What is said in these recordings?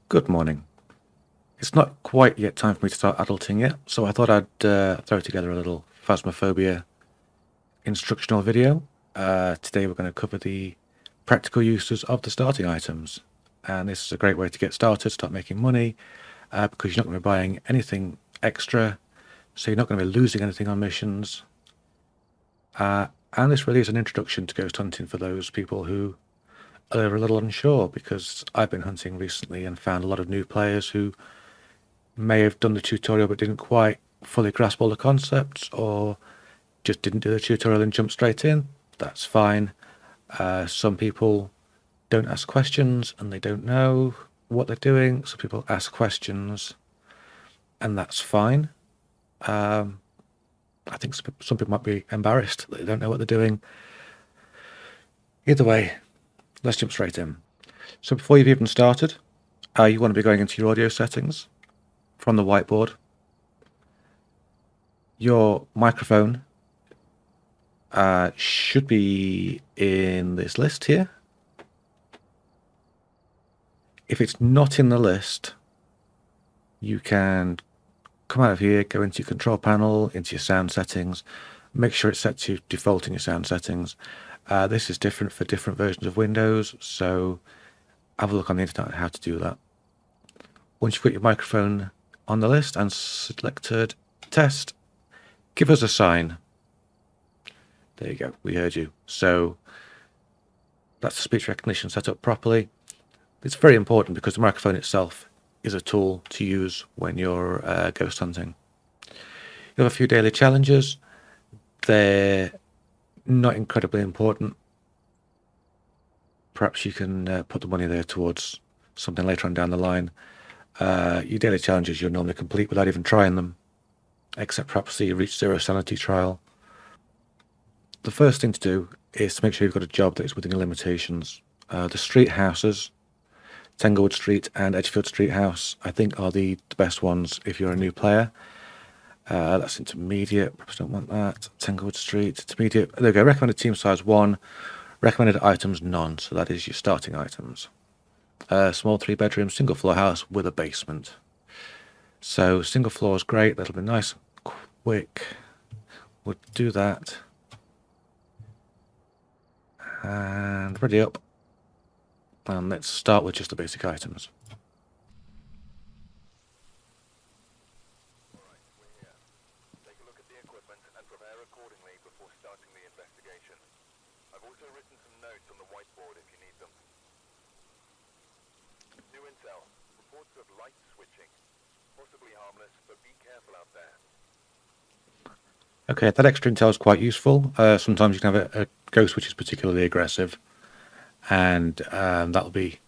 Good morning. It's not quite yet time for me to start adulting yet, so I thought I'd throw together a little Phasmophobia instructional video. Today we're going to cover the practical uses of the starting items, and this is a great way to get started, start making money, because you're not going to be buying anything extra, so you're not going to be losing anything on missions. And this really is an introduction to ghost hunting for those people who are a little unsure, because I've been hunting recently and found a lot of new players who may have done the tutorial but didn't quite fully grasp all the concepts, or just didn't do the tutorial and jump straight in. That's fine. Some people don't ask questions and they don't know what they're doing. Some people ask questions and that's fine. I think some people might be embarrassed that they don't know what they're doing. Either way, let's jump straight in. So before you've even started, you want to be going into your audio settings from the whiteboard. Your microphone should be in this list here. If it's not in the list, you can come out of here, go into your control panel, into your sound settings, make sure it's set to default in your sound settings. This is different for different versions of Windows, so have a look on the internet on how to do that. Once you've got your microphone on the list and selected test, give us a sign. There you go, we heard you. So that's the speech recognition set up properly. It's very important because the microphone itself is a tool to use when you're ghost hunting. You have a few daily challenges. They're not incredibly important. Perhaps you can put the money there towards something later on down the line. Your daily challenges you'll normally complete without even trying them, except perhaps the Reach Zero Sanity trial. The first thing to do is to make sure you've got a job that is within your limitations. The street houses, Tanglewood Street and Edgefield Street House, I think are the best ones if you're a new player. That's intermediate, perhaps don't want that. Tanglewood Street, intermediate. There we go, recommended team size 1, recommended items none, so that is your starting items. Small 3-bedroom, single floor house with a basement. So single floor is great, that'll be nice and quick. We'll do that. And ready up. And let's start with just the basic items. Alright, we're here. Take a look at the equipment and prepare accordingly before starting the investigation. I've also written some notes on the whiteboard if you need them. New intel. Reports of light switching. Possibly harmless, but be careful out there. Okay, that extra intel is quite useful. Sometimes you can have a ghost which is particularly aggressive, and that'll be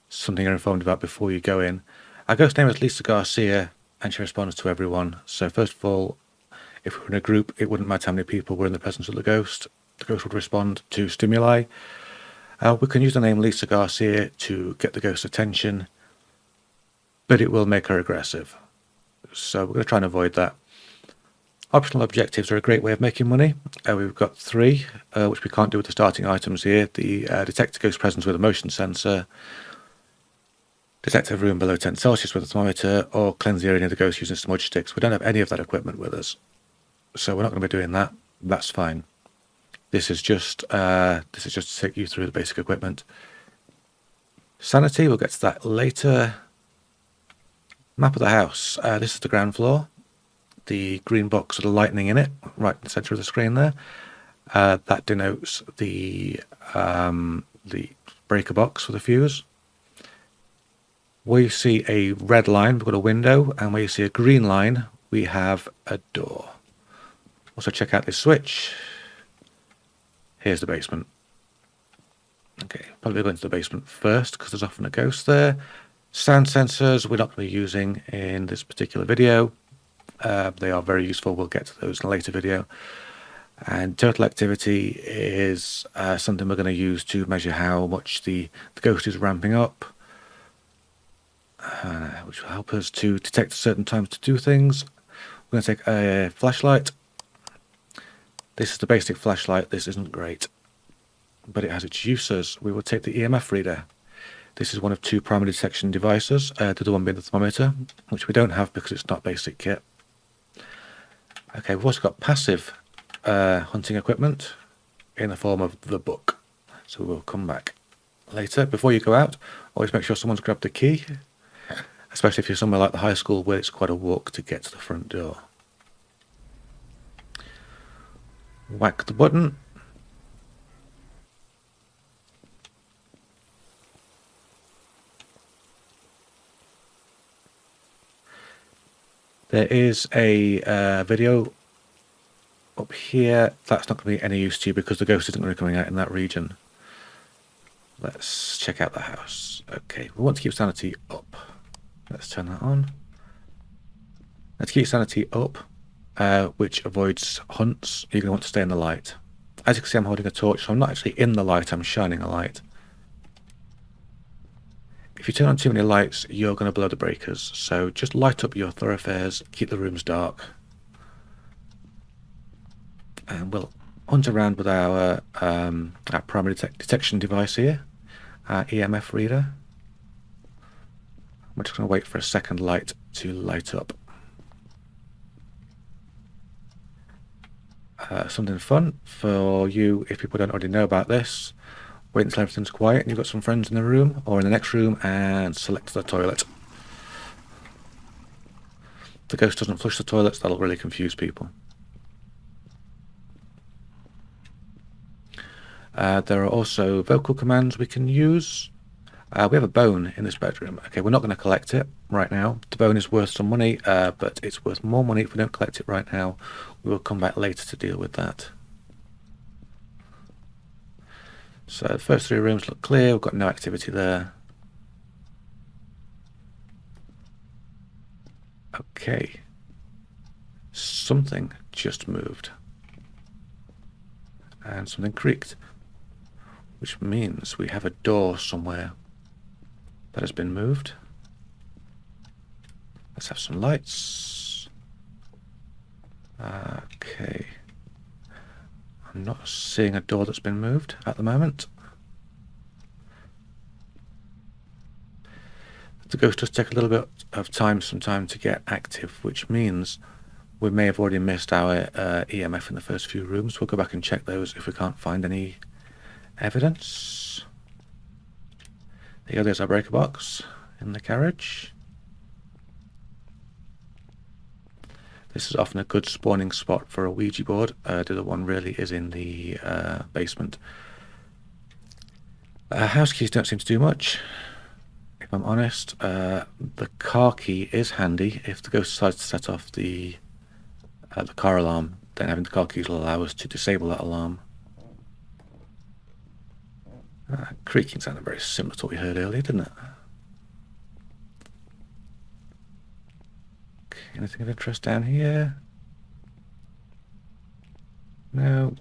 something you're informed about before you go in. Our ghost name is Lisa Garcia, and she responds to everyone. So first of all, if we were in a group, it wouldn't matter how many people were in the presence of the ghost. The ghost would respond to stimuli. We can use the name Lisa Garcia to get the ghost's attention, but it will make her aggressive. So we're going to try and avoid that. Optional objectives are a great way of making money. We've got 3, which we can't do with the starting items here. The detect a ghost presence with a motion sensor, detect a room below 10 Celsius with a thermometer, or cleanse the area near the ghost using smudge sticks. We don't have any of that equipment with us, so we're not going to be doing that. That's fine. This is just to take you through the basic equipment. Sanity, we'll get to that later. Map of the house. This is the ground floor. The green box with the lightning in it, right in the center of the screen there. That denotes the breaker box for the fuse. Where you see a red line, we've got a window, and where you see a green line, we have a door. Also check out this switch. Here's the basement. Okay, probably go into the basement first because there's often a ghost there. Sound sensors we're not going to be using in this particular video. They are very useful. We'll get to those in a later video. And total activity is something we're going to use to measure how much the ghost is ramping up, which will help us to detect certain times to do things. We're going to take a flashlight. This is the basic flashlight. This isn't great. but it has its uses. We will take the EMF reader. This is one of two primary detection devices, the other one being the thermometer, which we don't have because it's not basic kit. Okay, we've also got passive hunting equipment in the form of the book. So we'll come back later. Before you go out, always make sure someone's grabbed the key, especially if you're somewhere like the high school where it's quite a walk to get to the front door. Whack the button. There is a video up here. That's not going to be any use to you because the ghost isn't going to be coming out in that region. Let's check out the house. Okay, we want to keep sanity up. Let's turn that on. Let's keep sanity up, which avoids hunts. You're going to want to stay in the light. As you can see, I'm holding a torch, so I'm not actually in the light, I'm shining a light. If you turn on too many lights, you're going to blow the breakers. So just light up your thoroughfares, keep the rooms dark. And we'll hunt around with our primary detection device here, our EMF reader. We're just going to wait for a second light to light up. Something fun for you, if people don't already know about this. Wait until everything's quiet and you've got some friends in the room or in the next room and select the toilet. If the ghost doesn't flush the toilets, that'll really confuse people. There are also vocal commands we can use. We have a bone in this bedroom. Okay, we're not going to collect it right now. The bone is worth some money, but it's worth more money if we don't collect it right now. We will come back later to deal with that. So the first three rooms look clear. We've got no activity there. Okay. Something just moved. And something creaked. Which means we have a door somewhere that has been moved. Let's have some lights. Okay. I'm not seeing a door that's been moved at the moment. The ghost does take a little bit of time to get active, which means we may have already missed our EMF in the first few rooms. We'll go back and check those if we can't find any evidence. There you go, there's our breaker box in the carriage. This is often a good spawning spot for a Ouija board. The other one really is in the basement. House keys don't seem to do much, if I'm honest. The car key is handy. If the ghost decides to set off the car alarm, then having the car keys will allow us to disable that alarm. Creaking sounded very similar to what we heard earlier, didn't it? Okay, anything of interest down here? No.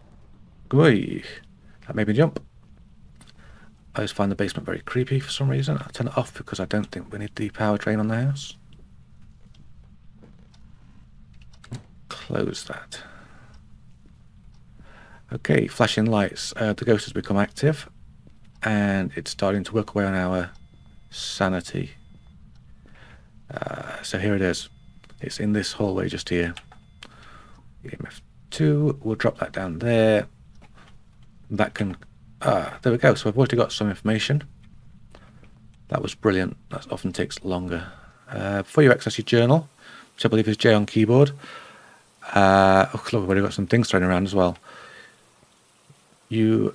Oy, that made me jump. I just find the basement very creepy for some reason. I'll turn it off because I don't think we need the power drain on the house. Close that. Okay, flashing lights. The ghost has become active. And it's starting to work away on our sanity. So here it is. It's in this hallway just here. EMF 2, we'll drop that down there. That can... there we go. So I've already got some information. That was brilliant. That often takes longer. Before you access your journal, which I believe is J on keyboard. Oh, look, we've already got some things thrown around as well. You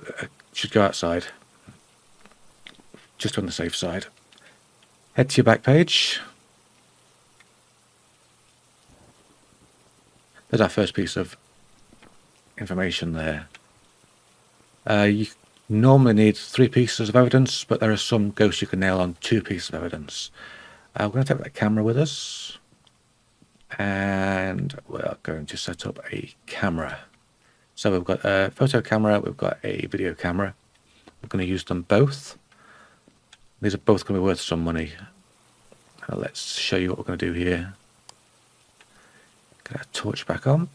should go outside. Just on the safe side. Head to your back page. There's our first piece of information there. You normally need 3 pieces of evidence, but there are some ghosts you can nail on 2 pieces of evidence. We're going to take that camera with us. And we're going to set up a camera. So we've got a photo camera, we've got a video camera. We're going to use them both. These are both going to be worth some money. Let's show you what we're going to do here. Get our torch back on.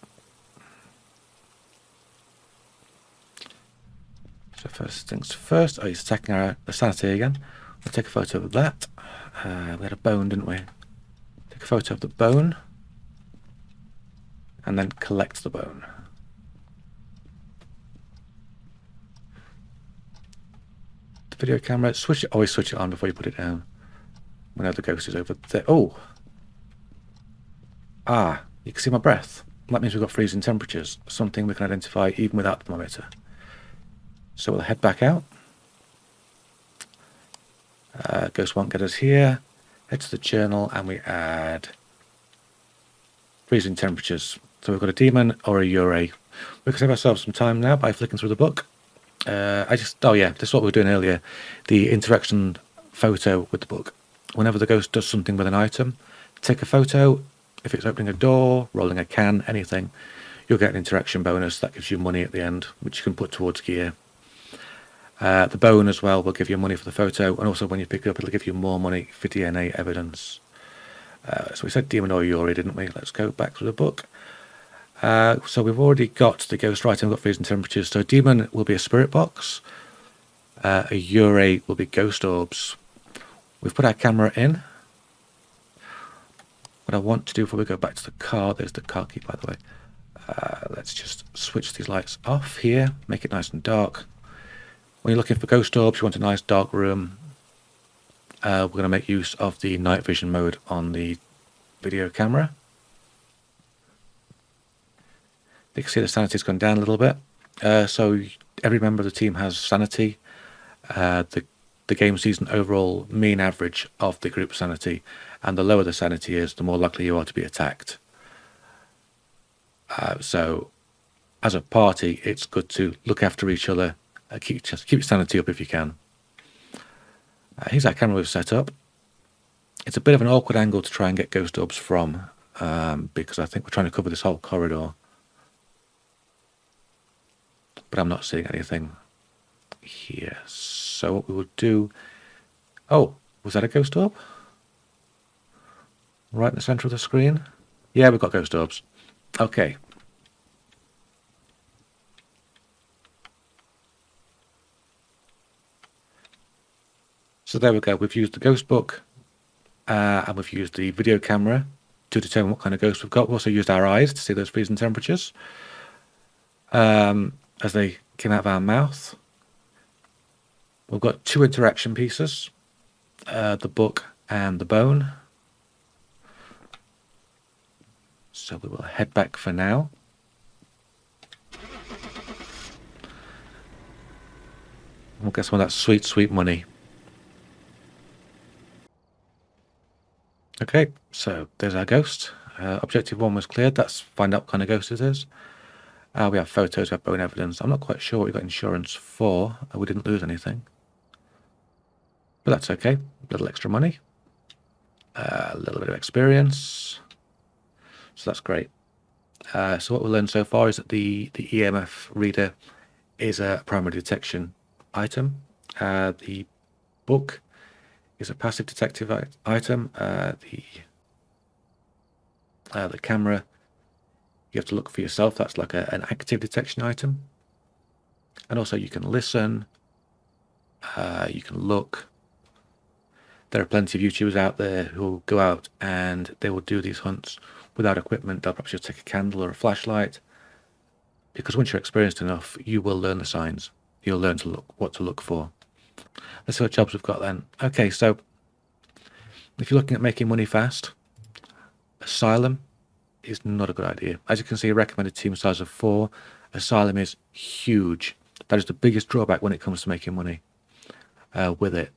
So first things first, he's attacking the sanity again. We'll take a photo of that. We had a bone, didn't we? Take a photo of the bone. And then collect the bone. The video camera, always switch it on before you put it down. We know the ghost is over there. Oh! Ah, you can see my breath. That means we've got freezing temperatures, something we can identify even without the thermometer. So we'll head back out. Ghost won't get us here. Head to the journal and we add freezing temperatures. So we've got a demon or a Ure. We can save ourselves some time now by flicking through the book. Oh yeah, this is what we were doing earlier. The interaction photo with the book. Whenever the ghost does something with an item, take a photo. If it's opening a door, rolling a can, anything, you'll get an interaction bonus. That gives you money at the end, which you can put towards gear. The bone as well will give you money for the photo, and also when you pick it up, it'll give you more money for DNA evidence. So we said demon or Ure, didn't we? Let's go back to the book. So we've already got the ghost right, and we've got freezing temperatures. So demon will be a spirit box. A Ure will be ghost orbs. We've put our camera in. What I want to do before we go back to the car, there's the car key by the way. Let's just switch these lights off here, make it nice and dark. When you're looking for ghost orbs, you want a nice dark room. We're going to make use of the night vision mode on the video camera. You can see the sanity's gone down a little bit. So every member of the team has sanity. The game sees an overall mean average of the group sanity, and the lower the sanity is, the more likely you are to be attacked. So as a party, it's good to look after each other. Keep your sanity up if you can. Here's our camera we've set up. It's a bit of an awkward angle to try and get ghost orbs from, because I think we're trying to cover this whole corridor. But I'm not seeing anything here. So what we will do... Oh, was that a ghost orb? Right in the centre of the screen? Yeah, we've got ghost orbs. Okay. So there we go. We've used the ghost book and we've used the video camera to determine what kind of ghost we've got. We've also used our eyes to see those freezing temperatures as they came out of our mouth. We've got two interaction pieces, the book and the bone. So we will head back for now. We'll get some of that sweet, sweet money. Okay, so there's our ghost. Objective 1 was cleared. Let's find out what kind of ghost it is. We have photos, we have bone evidence. I'm not quite sure what we got insurance for. We didn't lose anything. But that's okay. A little extra money. A little bit of experience. So that's great. So what we learned so far is that the EMF reader is a primary detection item. The book is a passive detective item. The camera, you have to look for yourself. That's like an active detection item. And also you can listen. You can look. There are plenty of YouTubers out there who will go out and they will do these hunts without equipment. They'll perhaps just take a candle or a flashlight, because once you're experienced enough, you will learn the signs. You'll learn to look what to look for. Let's see what jobs we've got then. Okay, so if you're looking at making money fast, Asylum is not a good idea. As you can see, a recommended team size of 4. Asylum is huge. That is the biggest drawback when it comes to making money with it.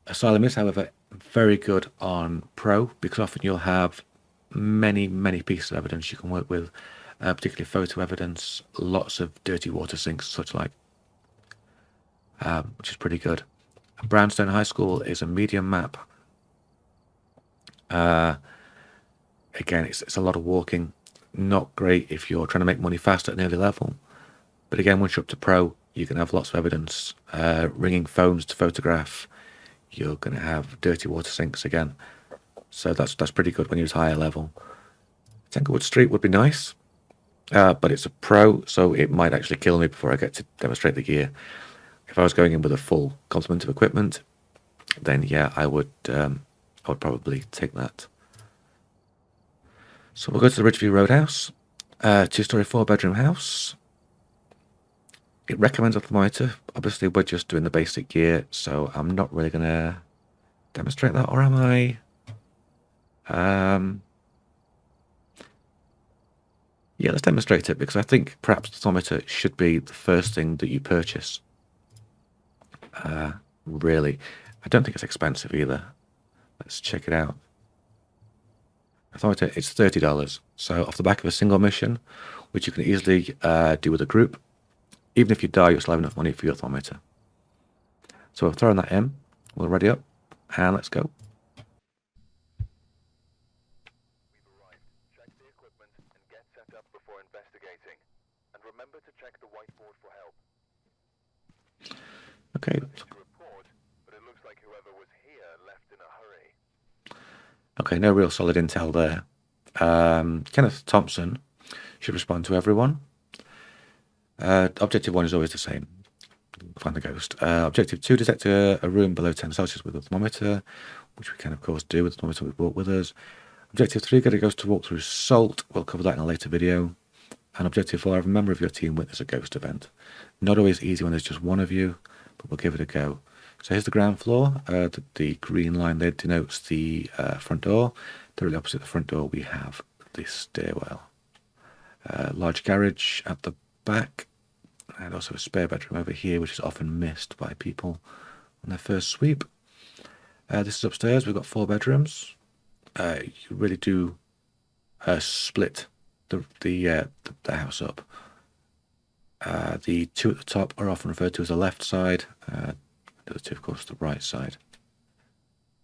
Asylum is, however, very good on Pro, because often you'll have many, many pieces of evidence you can work with, particularly photo evidence, lots of dirty water sinks, such like, which is pretty good. Brownstone High School is a medium map. Again, it's a lot of walking. Not great if you're trying to make money fast at an early level. But again, once you're up to Pro, you can have lots of evidence. Ringing phones to photograph. You're going to have dirty water sinks again. So that's pretty good when you're at higher level. Tanglewood Street would be nice. But it's a Pro, so it might actually kill me before I get to demonstrate the gear. If I was going in with a full complement of equipment, then yeah, I would probably take that. So we'll go to the Ridgeview Roadhouse, 2-story 4-bedroom house. It recommends a thermometer. Obviously, we're just doing the basic gear, so I'm not really going to demonstrate that, or am I? Yeah, let's demonstrate it, because I think perhaps the thermometer should be the first thing that you purchase. Really. I don't think it's expensive either. Let's check it out. The thermometer, it's $30. So off the back of a single mission, which you can easily do with a group, even if you die, you'll still have enough money for your thermometer. So we'll throw that in. We'll ready up, and let's go. We've arrived. Check the equipment and get set up before investigating. And remember to check the whiteboard for help. Okay. Nothing to report, but it looks like whoever was here left in a hurry. Okay, no real solid intel there. Kenneth Thompson should respond to everyone. Objective 1 is always the same. Find the ghost. Objective 2, detect a room below 10 Celsius with a thermometer, which we can, of course, do with the thermometer we brought with us. Objective 3, get a ghost to walk through salt. We'll cover that in a later video. And Objective 4, have a member of your team witness a ghost event. Not always easy when there's just one of you, but we'll give it a go. So here's the ground floor. The green line there denotes the front door. Directly opposite the front door, we have the stairwell. Large garage at the back, and also a spare bedroom over here, which is often missed by people on their first sweep. This is upstairs. We've got 4 bedrooms. You really do split the house up. The 2 at the top are often referred to as the left side. The other 2, of course, the right side.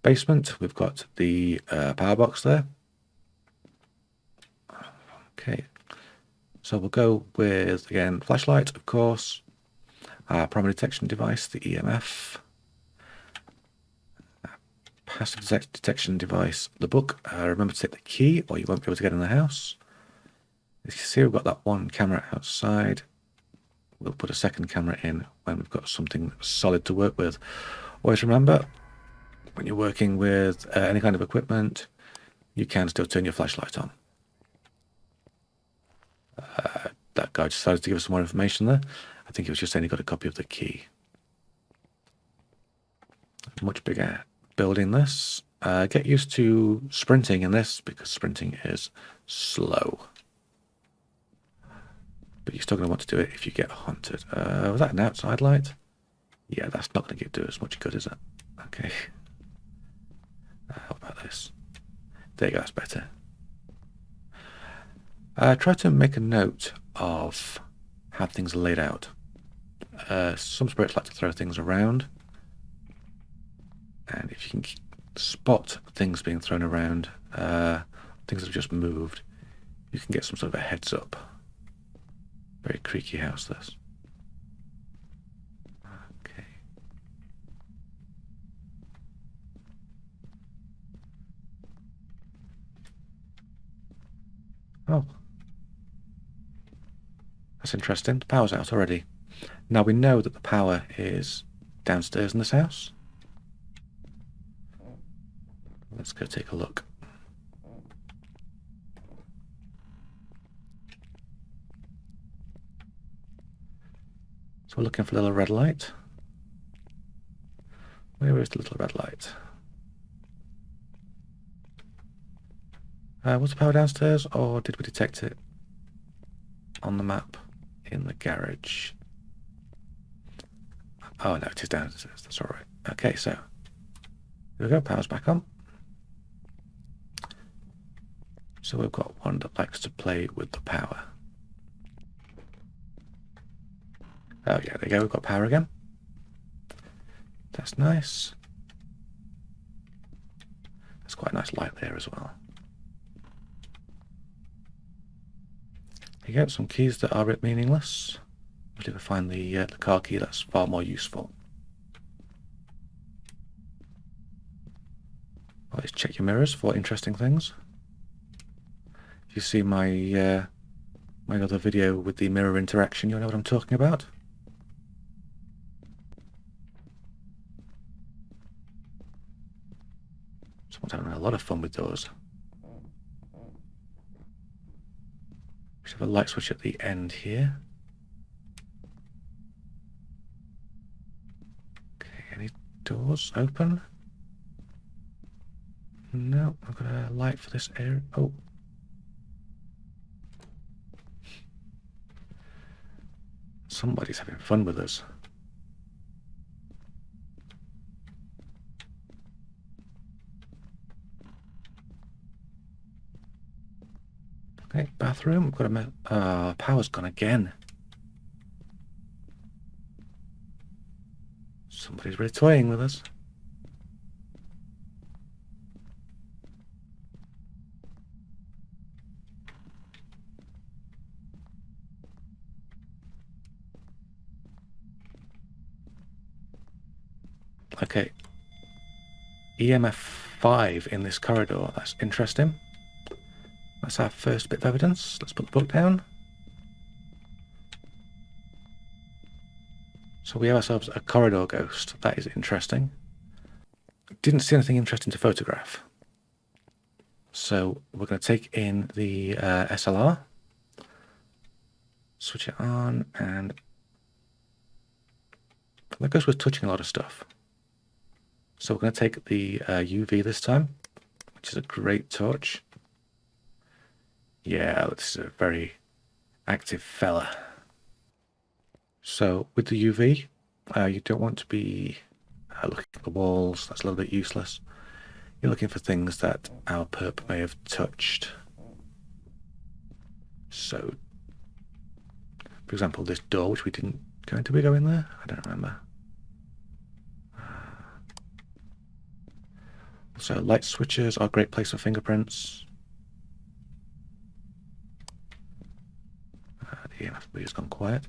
Basement, we've got the power box there. Okay, so we'll go with, again, flashlight, of course, primary detection device, the EMF, passive detection device, the book. Remember to take the key, or you won't be able to get in the house. As you can see, we've got that 1 camera outside. We'll put a second camera in when we've got something solid to work with. Always remember, when you're working with any kind of equipment, you can still turn your flashlight on. That guy decided to give us some more information there. I think he was just saying he got a copy of the key. Much bigger building this. Get used to sprinting in this, because sprinting is slow. But you're still going to want to do it if you get hunted. Was that an outside light? Yeah, that's not going to do as much good, is it? Okay. How about this? There you go, that's better. Try to make a note of how things are laid out. Some spirits like to throw things around. And if you can spot things being thrown around, things that have just moved, you can get some sort of a heads up. Very creaky house, this. Okay. Oh. That's interesting. The power's out already. Now we know that the power is downstairs in this house. Let's go take a look. So we're looking for a little red light. Where is the little red light? Was the power downstairs, or did we detect it on the map in the garage? Oh no, it is downstairs. That's all right. Okay, so here we go. Power's back on. So we've got one that likes to play with the power. Oh yeah, there you go. We've got power again. That's nice. There's quite a nice light there as well. There you go. Some keys that are a bit meaningless. If we find the car key, that's far more useful. Always check your mirrors for interesting things. If you see my my other video with the mirror interaction, you'll know what I'm talking about. Someone's having a lot of fun with those. We should have a light switch at the end here. Okay, any doors open? No, I've got a light for this area. Oh. Somebody's having fun with us. Okay, bathroom. We've got a power's gone again. Somebody's really toying with us. Okay. EMF 5 in this corridor. That's interesting. That's our first bit of evidence. Let's put the book down. So we have ourselves a corridor ghost. That is interesting. Didn't see anything interesting to photograph. So we're going to take in the SLR. Switch it on, and that ghost was touching a lot of stuff. So we're going to take the UV this time, which is a great torch. Yeah, this is a very active fella. So with the UV, you don't want to be looking at the walls. That's a little bit useless. You're looking for things that our perp may have touched. So, for example, this door, which we didn't go into, we go in there? I don't remember. So light switches are a great place for fingerprints. The EMF has gone quiet.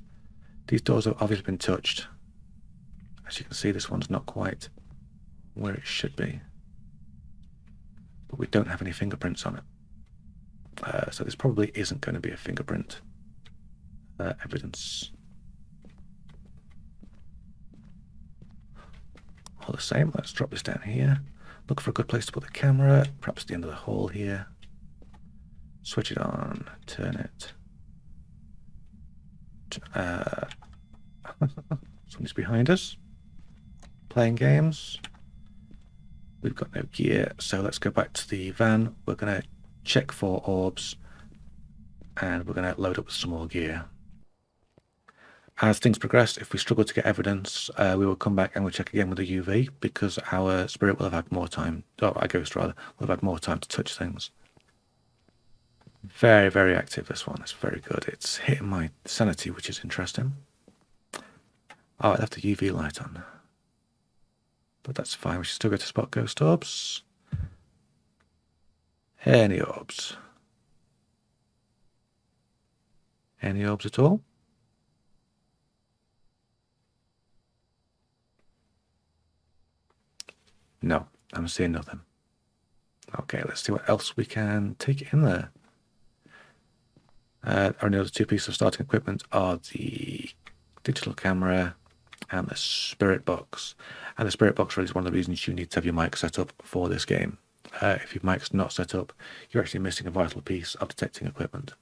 These doors have obviously been touched. As you can see, this one's not quite where it should be. But we don't have any fingerprints on it. So this probably isn't going to be a fingerprint evidence. All the same, let's drop this down here. Look for a good place to put the camera, perhaps at the end of the hall here. Switch it on, turn it. Somebody's behind us, playing games. We've got no gear, so let's go back to the van. We're going to check for orbs, and we're going to load up with some more gear. As things progress, if we struggle to get evidence, we will come back and we'll check again with the UV, because our spirit will have had more time, or our ghost rather, will have had more time to touch things. Very, very active, this one. It's very good. It's hitting my sanity, which is interesting. Oh, I left the UV light on. But that's fine. We should still go to spot ghost orbs. Any orbs? Any orbs at all? No, I'm seeing nothing. Okay, let's see what else we can take in there. Our only other two pieces of starting equipment are the digital camera and the spirit box. And the spirit box really is one of the reasons you need to have your mic set up for this game. If your mic's not set up, you're actually missing a vital piece of detecting equipment.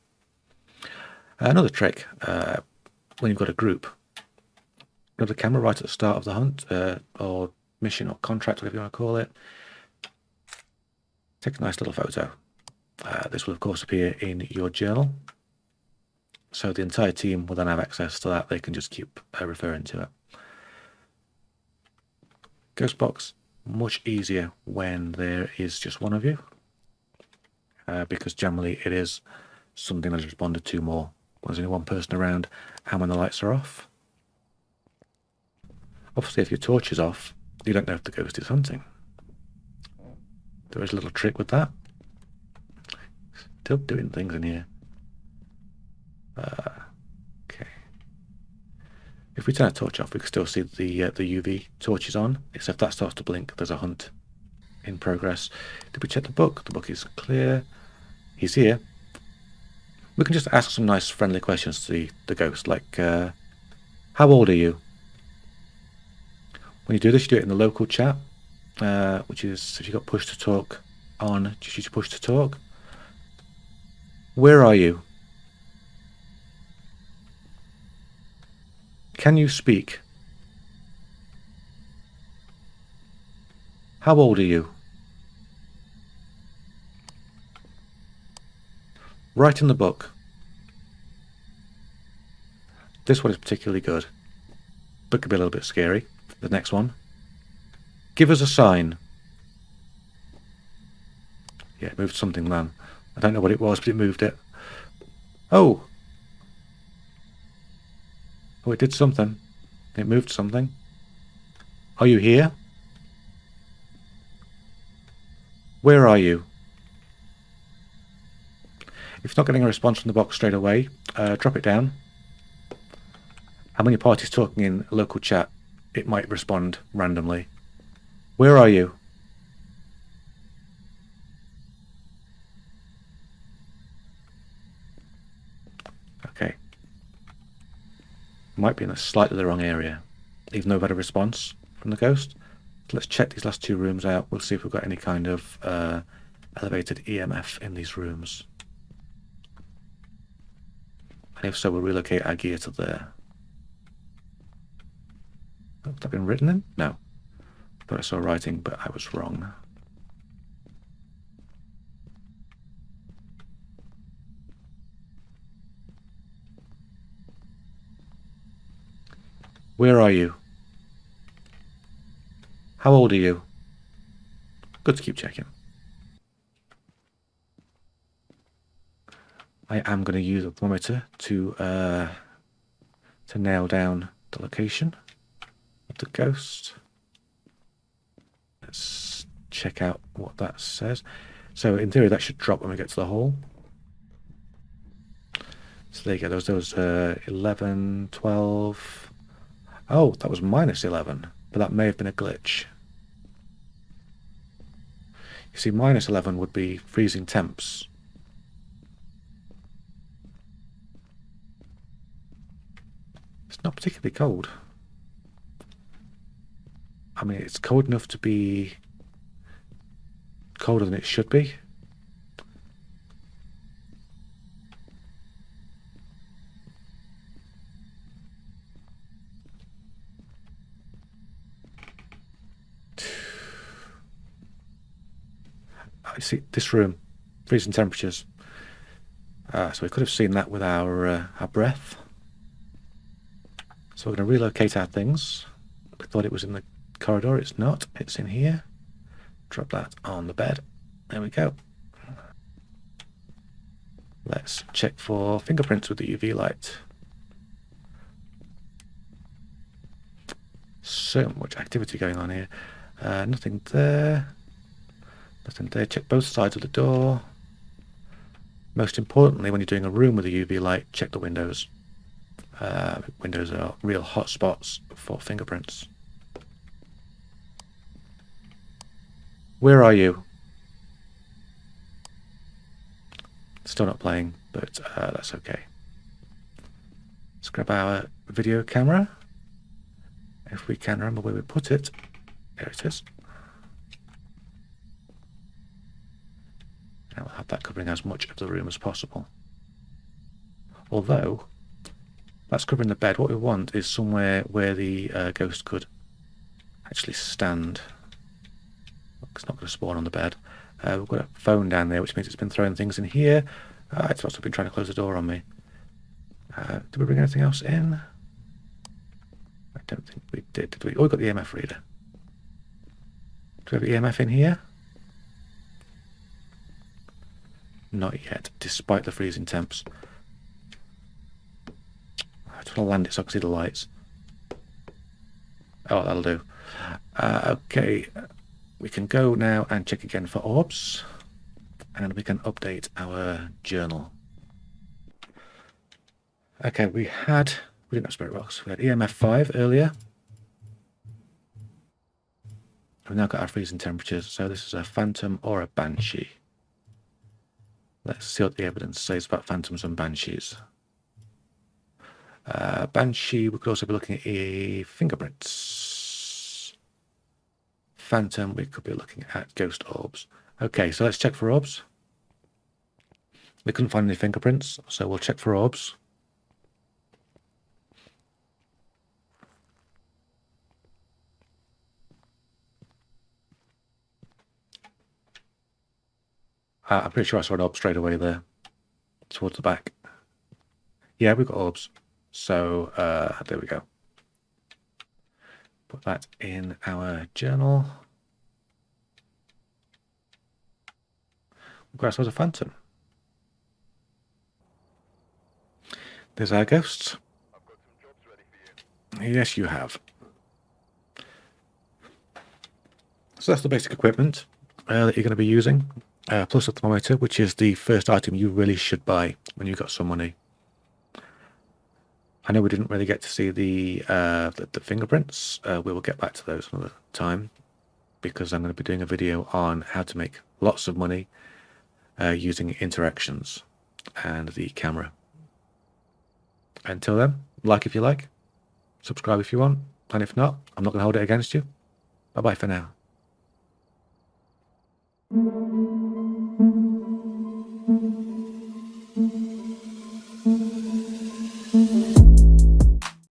Another trick, when you've got a group, you have the camera right at the start of the hunt, or mission or contract, whatever you want to call it. Take a nice little photo. This will of course appear in your journal. So the entire team will then have access to that. They can just keep referring to it. Ghost box, much easier when there is just one of you. Because generally it is something that is responded to more when there's only one person around and when the lights are off. Obviously if your torch is off, you don't know if the ghost is hunting. There is a little trick with that. Still doing things in here. Okay. If we turn our torch off, we can still see the UV torch is on. Except that starts to blink. There's a hunt in progress. Did we check the book? The book is clear. He's here. We can just ask some nice friendly questions to the ghost, like, how old are you? When you do this, you do it in the local chat. which is if you've got push to talk on, just use push to talk. Where are you? Can you speak? How old are you? Write in the book. This one is particularly good, but could be a little bit scary. The next one. Give us a sign. Yeah, it moved something then. I don't know what it was, but it moved it. Oh! Oh, it did something. It moved something. Are you here? Where are you? If you're not getting a response from the box straight away, drop it down. And when your party's talking in local chat, it might respond randomly. Where are you? Okay. Might be in a slightly the wrong area, even though we've had a response from the ghost. So let's check these last two rooms out. We'll see if we've got any kind of elevated EMF in these rooms. And if so, we'll relocate our gear to there. Has that been written in? No. Thought I saw writing, but I was wrong. Where are you? How old are you? Good to keep checking. I am going to use a thermometer to nail down the location of the ghost. Let's check out what that says. So in theory that should drop when we get to the hall. So there you go, those 11, 12. Oh, that was minus 11, but that may have been a glitch. You see, minus 11 would be freezing temps. It's not particularly cold. I mean, it's cold enough to be colder than it should be. I see this room, freezing temperatures. So we could have seen that with our breath. So we're going to relocate our things. We thought it was in the corridor. It's not. It's in here. Drop that on the bed. There we go. Let's check for fingerprints with the UV light. So much activity going on here. Nothing there. Nothing there. Check both sides of the door. Most importantly, when you're doing a room with a UV light, check the windows. Windows are real hot spots for fingerprints. Where are you? Still not playing, but that's okay. Let's grab our video camera. If we can remember where we put it. There it is. And we'll have that covering as much of the room as possible. Although, that's covering the bed. What we want is somewhere where the ghost could actually stand. It's not going to spawn on the bed. We've got a phone down there, which means it's been throwing things in here. It's also been trying to close the door on me. Did we bring anything else in? I don't think we did we? Oh, we got the EMF reader. Do we have EMF in here? Not yet, despite the freezing temps. I just want to land it so I can see the lights. Oh, that'll do. Okay, we can go now and check again for orbs. And we can update our journal. Okay, we didn't have spirit rocks. We had EMF 5 earlier. We've now got our freezing temperatures. So this is a phantom or a banshee. Let's see what the evidence says about phantoms and banshees. Banshee, we could also be looking at fingerprints. Phantom, we could be looking at ghost orbs. Okay, so let's check for orbs. We couldn't find any fingerprints, so we'll check for orbs. I'm pretty sure I saw an orb straight away there, towards the back. Yeah, we've got orbs. So, there we go. Put that in our journal. We've got ourselves a phantom. There's our ghosts. I've got some jobs ready for you. Yes, you have. So that's the basic equipment that you're going to be using, plus a thermometer, which is the first item you really should buy when you've got some money. I know we didn't really get to see the fingerprints. We will get back to those another time, because I'm going to be doing a video on how to make lots of money using interactions and the camera. Until then, like if you like, subscribe if you want, and if not, I'm not going to hold it against you. Bye-bye for now.